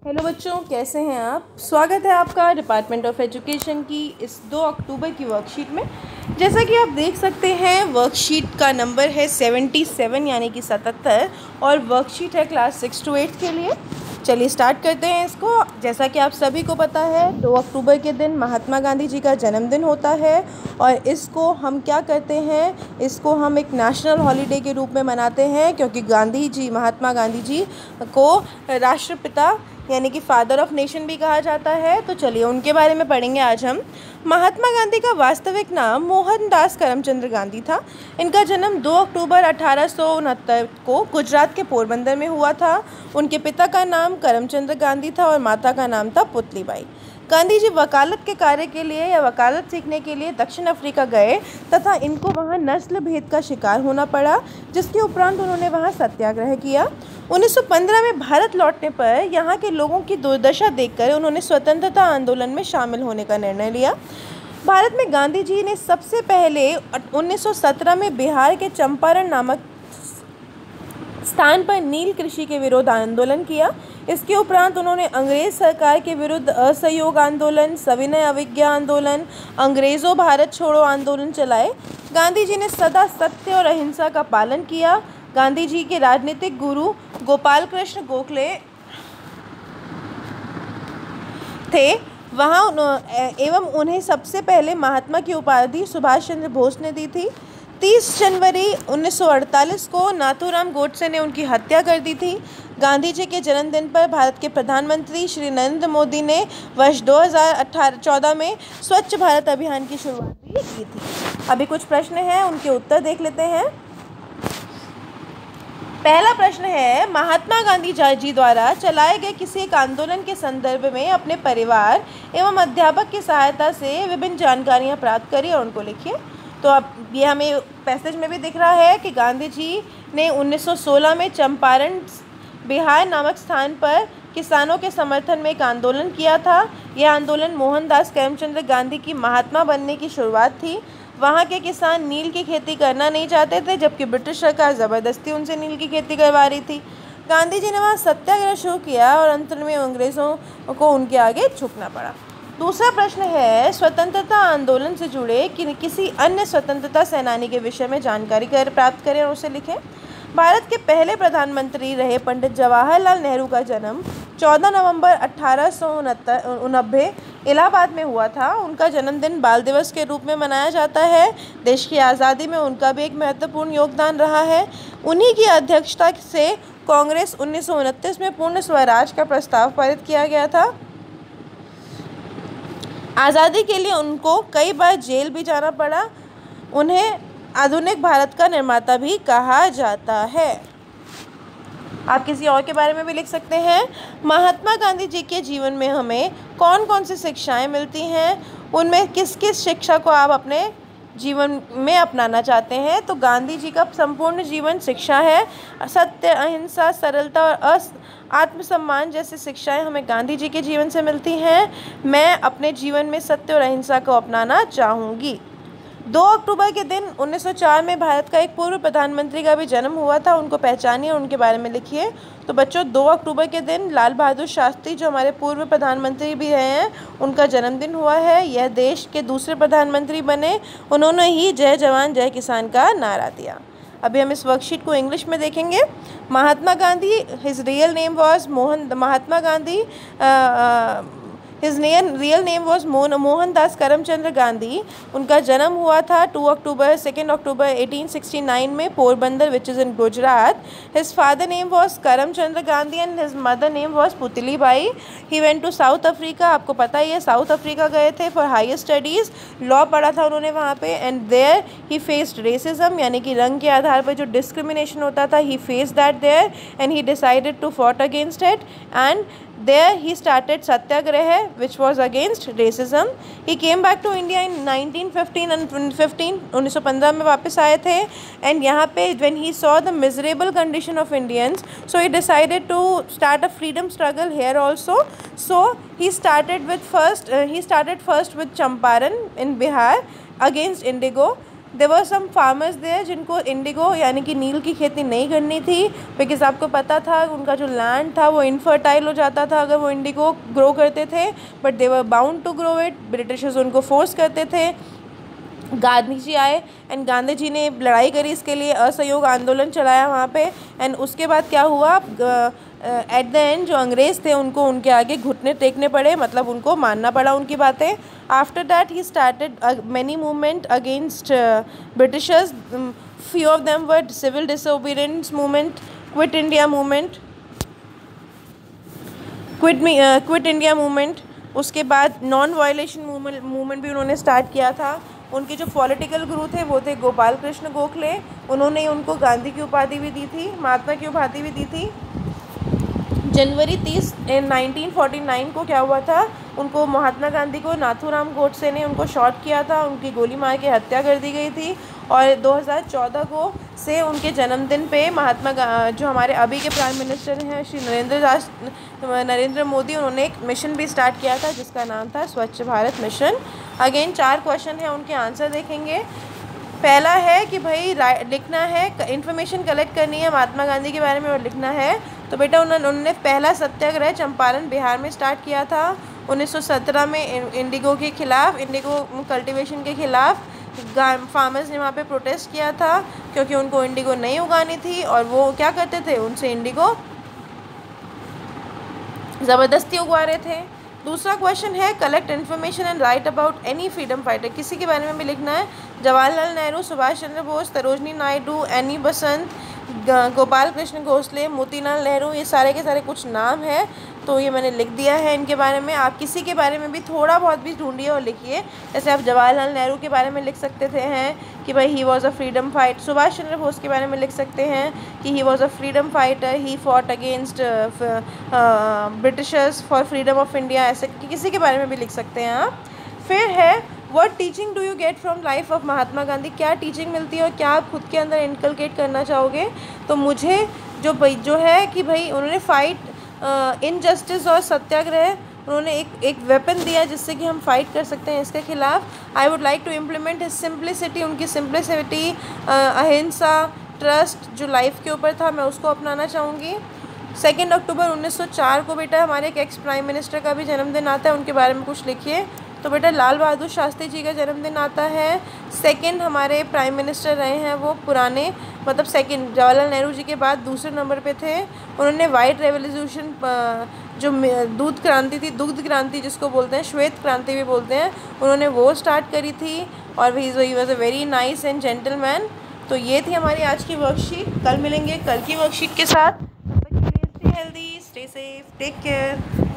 Hello बच्चों, कैसे हैं आप। स्वागत है आपका डिपार्टमेंट ऑफ एजुकेशन की इस 2 अक्टूबर की वर्कशीट में। जैसा कि आप देख सकते हैं वर्कशीट का नंबर है 77 यानी कि 77 और वर्कशीट है क्लास 6 to 8 के लिए। चलिए स्टार्ट करते हैं इसको। जैसा कि आप सभी को पता है 2 अक्टूबर के दिन महात्मा गांधी जी का जन्मदिन होता है और इसको हम क्या करते हैं, इसको हम एक नेशनल हॉलीडे के रूप में मनाते हैं क्योंकि महात्मा गांधी जी को राष्ट्रपिता यानी कि फादर ऑफ नेशन भी कहा जाता है। तो चलिए उनके बारे में पढ़ेंगे आज हम। महात्मा गांधी का वास्तविक नाम मोहनदास करमचंद गांधी था। इनका जन्म 2 अक्टूबर 1869 को गुजरात के पोरबंदर में हुआ था। उनके पिता का नाम करमचंद गांधी था और माता का नाम था पुतलीबाई। गांधी जी वकालत के कार्य के लिए या वकालत सीखने के लिए दक्षिण अफ्रीका गए तथा इनको वहां नस्ल भेद का शिकार होना पड़ा, जिसके उपरांत उन्होंने वहां सत्याग्रह किया। 1915 में भारत लौटने पर यहाँ के लोगों की दुर्दशा देखकर उन्होंने स्वतंत्रता आंदोलन में शामिल होने का निर्णय लिया। भारत में गांधी जी ने सबसे पहले 1917 में बिहार के चंपारण नामक स्थान पर नील कृषि के विरोध आंदोलन किया। इसके उपरांत उन्होंने अंग्रेज सरकार के विरुद्ध असहयोग आंदोलन, सविनय अवज्ञा आंदोलन, अंग्रेज़ों भारत छोड़ो आंदोलन चलाए। गांधी जी ने सदा सत्य और अहिंसा का पालन किया। गांधी जी के राजनीतिक गुरु गोपाल कृष्ण गोखले थे एवं उन्हें सबसे पहले महात्मा की उपाधि सुभाष चंद्र बोस ने दी थी। 30 जनवरी 1948 को नाथूराम गोडसे ने उनकी हत्या कर दी थी। गांधी जी के जन्मदिन पर भारत के प्रधानमंत्री श्री नरेंद्र मोदी ने वर्ष 2014 में स्वच्छ भारत अभियान की शुरुआत भी की थी। अभी कुछ प्रश्न हैं, उनके उत्तर देख लेते हैं। पहला प्रश्न है, महात्मा गांधी जी द्वारा चलाए गए किसी एक आंदोलन के संदर्भ में अपने परिवार एवं अध्यापक की सहायता से विभिन्न जानकारियां प्राप्त करिए और उनको लिखिए। तो अब ये हमें पैसेज में भी दिख रहा है कि गांधी जी ने 1916 में चंपारण बिहार नामक स्थान पर किसानों के समर्थन में एक आंदोलन किया था। यह आंदोलन मोहनदास करमचंद गांधी की महात्मा बनने की शुरुआत थी। वहाँ के किसान नील की खेती करना नहीं चाहते थे, जबकि ब्रिटिश सरकार ज़बरदस्ती उनसे नील की खेती करवा रही थी। गांधी जी ने वहाँ सत्याग्रह शुरू किया और अंत में अंग्रेज़ों को उनके आगे झुकना पड़ा। दूसरा प्रश्न है, स्वतंत्रता आंदोलन से जुड़े किसी अन्य स्वतंत्रता सेनानी के विषय में जानकारी प्राप्त करें और उसे लिखें। भारत के पहले प्रधानमंत्री रहे पंडित जवाहरलाल नेहरू का जन्म 14 नवंबर 1890 इलाहाबाद में हुआ था। उनका जन्मदिन बाल दिवस के रूप में मनाया जाता है। देश की आज़ादी में उनका भी एक महत्वपूर्ण योगदान रहा है। उन्हीं की अध्यक्षता से कांग्रेस 1929 में पूर्ण स्वराज का प्रस्ताव पारित किया गया था। आज़ादी के लिए उनको कई बार जेल भी जाना पड़ा। उन्हें आधुनिक भारत का निर्माता भी कहा जाता है। आप किसी और के बारे में भी लिख सकते हैं। महात्मा गांधी जी के जीवन में हमें कौन कौन सी शिक्षाएं मिलती हैं, उनमें किस किस शिक्षा को आप अपने जीवन में अपनाना चाहते हैं। तो गांधी जी का संपूर्ण जीवन शिक्षा है। सत्य, अहिंसा, सरलता और आत्मसम्मान जैसी शिक्षाएं हमें गांधी जी के जीवन से मिलती हैं। मैं अपने जीवन में सत्य और अहिंसा को अपनाना चाहूँगी। 2 अक्टूबर के दिन 1904 में भारत का एक पूर्व प्रधानमंत्री का भी जन्म हुआ था। उनको पहचानिए और उनके बारे में लिखिए। तो बच्चों 2 अक्टूबर के दिन लाल बहादुर शास्त्री, जो हमारे पूर्व प्रधानमंत्री भी रहे हैं, उनका जन्मदिन हुआ है। यह देश के दूसरे प्रधानमंत्री बने। उन्होंने ही जय जवान जय किसान का नारा दिया। अभी हम इस वर्कशीट को इंग्लिश में देखेंगे। Mahatma Gandhi, his real name was Mahatma Gandhi His real name was Mohandas Karamchand Gandhi. उनका जन्म हुआ था 2 अक्टूबर 1869 में Porbandar, which is in Gujarat. His father name was Karamchand Gandhi and his mother name was Putlibai. He went to South Africa. आपको पता ही है साउथ अफ्रीका गए थे फॉर हायर स्टडीज़। लॉ पढ़ा था उन्होंने वहाँ पे। And there he faced racism, यानी कि रंग के आधार पर जो डिस्क्रिमिनेशन होता था, he faced that there and he decided to fought against it. And there he started satyagraha which was against racism. He came back to India in 1915 and 1915 में वापस आए थे। and यहाँ पे when he saw the miserable condition of Indians, so he decided to start a freedom struggle here also. So he started first with Champaran in Bihar against indigo. There were some farmers there जिनको indigo यानी कि नील की खेती नहीं करनी थी, because आपको पता था उनका जो लैंड था वो इनफर्टाइल हो जाता था अगर वो इंडिगो ग्रो करते थे, but they were bound to grow it. Britishers उनको फोर्स करते थे। गांधी जी आए एंड गांधी जी ने लड़ाई करी इसके लिए, असहयोग आंदोलन चलाया वहाँ पे। एंड उसके बाद क्या हुआ, एट द एंड जो अंग्रेज़ थे उनको उनके आगे घुटने टेकने पड़े, मतलब उनको मानना पड़ा उनकी बातें। After that he started many movement against Britishers, few of them were civil disobedience movement, quit India movement, quit India movement. उसके बाद नॉन वायलेशन मूवमेंट भी उन्होंने स्टार्ट किया था। उनके जो पॉलिटिकल गुरु थे वो थे गोपाल कृष्ण गोखले, उन्होंने उनको गांधी की उपाधि भी दी थी, महात्मा की उपाधि भी दी थी। जनवरी 30 1949 को क्या हुआ था, उनको महात्मा गांधी को नाथूराम गोडसे ने उनको शॉट किया था, उनकी गोली मार के हत्या कर दी गई थी। और 2014 को से उनके जन्मदिन पे जो हमारे अभी के प्राइम मिनिस्टर हैं श्री नरेंद्र मोदी, उन्होंने एक मिशन भी स्टार्ट किया था जिसका नाम था स्वच्छ भारत मिशन। अगेन 4 क्वेश्चन हैं, उनके आंसर देखेंगे। पहला है कि भाई लिखना है, इन्फॉर्मेशन कलेक्ट करनी है महात्मा गांधी के बारे में और लिखना है। तो बेटा उन्होंने पहला सत्याग्रह चंपारण बिहार में स्टार्ट किया था 1917 में इंडिगो के खिलाफ, इंडिगो कल्टीवेशन के खिलाफ। फार्मर्स ने वहाँ पे प्रोटेस्ट किया था क्योंकि उनको इंडिगो नहीं उगानी थी और वो क्या करते थे, उनसे इंडिगो ज़बरदस्ती उगवा रहे थे। दूसरा क्वेश्चन है collect information and right about any freedom fighter, किसी के बारे में भी लिखना है। जवाहरलाल नेहरू, सुभाष चंद्र बोस, सरोजनी नायडू, एनी बसंत, गोपाल कृष्ण गोखले, मोतीलाल नेहरू, ये सारे के सारे कुछ नाम हैं, तो ये मैंने लिख दिया है इनके बारे में। आप किसी के बारे में भी थोड़ा बहुत भी ढूंढिए और लिखिए। जैसे आप जवाहरलाल नेहरू के बारे में लिख सकते थे हैं कि भाई he was a freedom fight. Subhash Chandra Bose के बारे में लिख सकते हैं कि he was a freedom fighter, he fought against Britishers for freedom of India, ऐसे किसी के बारे में भी लिख सकते हैं आप। फिर है what teaching do you get from life of Mahatma Gandhi, क्या टीचिंग मिलती है और क्या आप खुद के अंदर इनकलकेट करना चाहोगे। तो मुझे जो है कि भाई उन्होंने फाइट इनजस्टिस और सत्याग्रह, उन्होंने एक वेपन दिया जिससे कि हम फाइट कर सकते हैं इसके खिलाफ। I would like to implement his simplicity, उनकी सिंप्लिसिटी, अहिंसा, ट्रस्ट जो लाइफ के ऊपर था, मैं उसको अपनाना चाहूँगी। 2 अक्टूबर 1904 को बेटा हमारे एक एक्स प्राइम मिनिस्टर का भी जन्मदिन आता है, उनके बारे में कुछ लिखिए। तो बेटा लाल बहादुर शास्त्री जी का जन्मदिन आता है। सेकंड हमारे प्राइम मिनिस्टर रहे हैं वो पुराने, मतलब सेकंड जवाहरलाल नेहरू जी के बाद दूसरे नंबर पे थे। उन्होंने वाइट रेवोल्यूशन, जो दूध क्रांति थी, दुग्ध क्रांति जिसको बोलते हैं, श्वेत क्रांति भी बोलते हैं, उन्होंने वो स्टार्ट करी थी। और ही was a very nice and gentleman. तो ये थी हमारी आज की वर्कशीट। कल मिलेंगे कल की वर्कशीट के साथ। तब तक के लिए stay healthy, stay safe, take care.